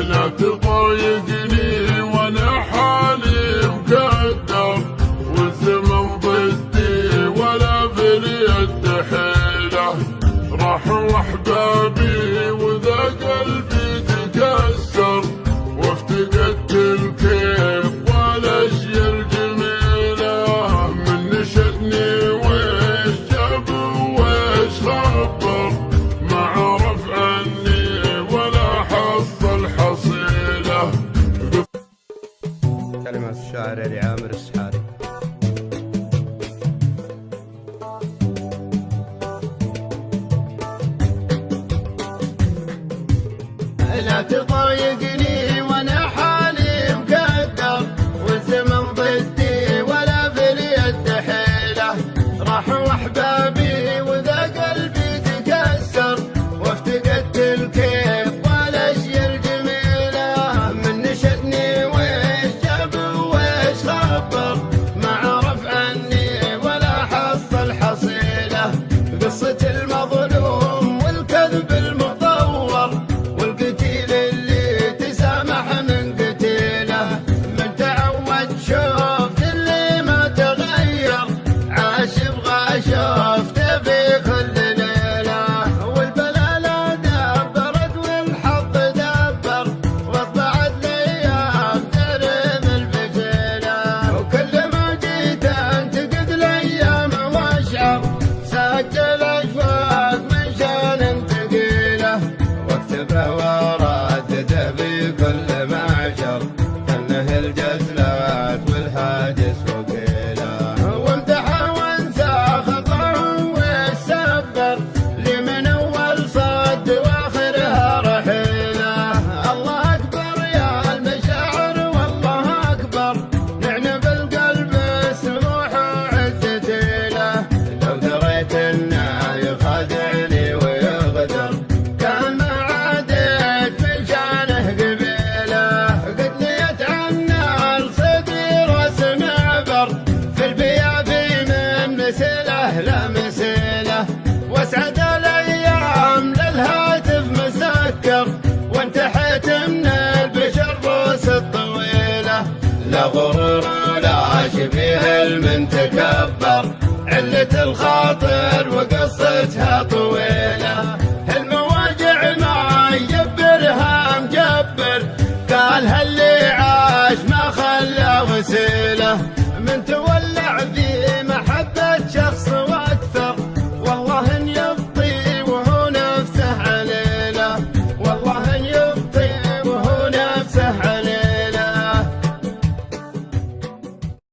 لا تضايقني وانا حالي مقدر، والزمن ضدي ولا في اليد حيله. راحوا احبابي وذا قلبي تكسر، وافتقدت الكيف والاشياء الجميله. من نشدني ويش جاب ويش خبر، ما عرف عني ولا حصل حصيله. كلمات الشاعر علي عامر السحاري. لا تضايقني وانا حالي مقدر، والزمن ضدي ولا في اليد حيله. راحوا احبابي وذا قلبي تكسر، وافتقدت الكيف والاشياء الجميله. من نشدني ويش جاب ويش خبر، ما عرف عني ولا حصل حصيله. قصة المظلوم والكذب المطور، والقتيل اللي تسامح من قتيله. من تعود شوفت اللي ما تغير، عاش يبغى شوفته في كل ليله. والبلا لا دبرت والحظ دبر، واصبعت الايام ترم الفتيله. وكل ما جيت انتقد الايام واشعر، سجل اشواق من شان ثقيله. واكتبه وردده في كل معشر، كانه الجزلات والهاجس وقيله. وامدحه وانسى خطاه ويسبر، لي من اول صد واخرها رحيله. الله اكبر يا المشاعر والله اكبر، نعنب القلب سموح وعزتي له. لو دريت انه يخادعني ويغدر، كان ما عادت من شانه قبيله. قد نيت عنه لصدري رسم عبر، في البيابي من مسيله لا مسيله. واسعد الايام للهاتف مسكر، وانتحيت من البشر روس الطويله. لا غرور ولا شبيه المن تكبر، علة الخاطر وقصتها طويله.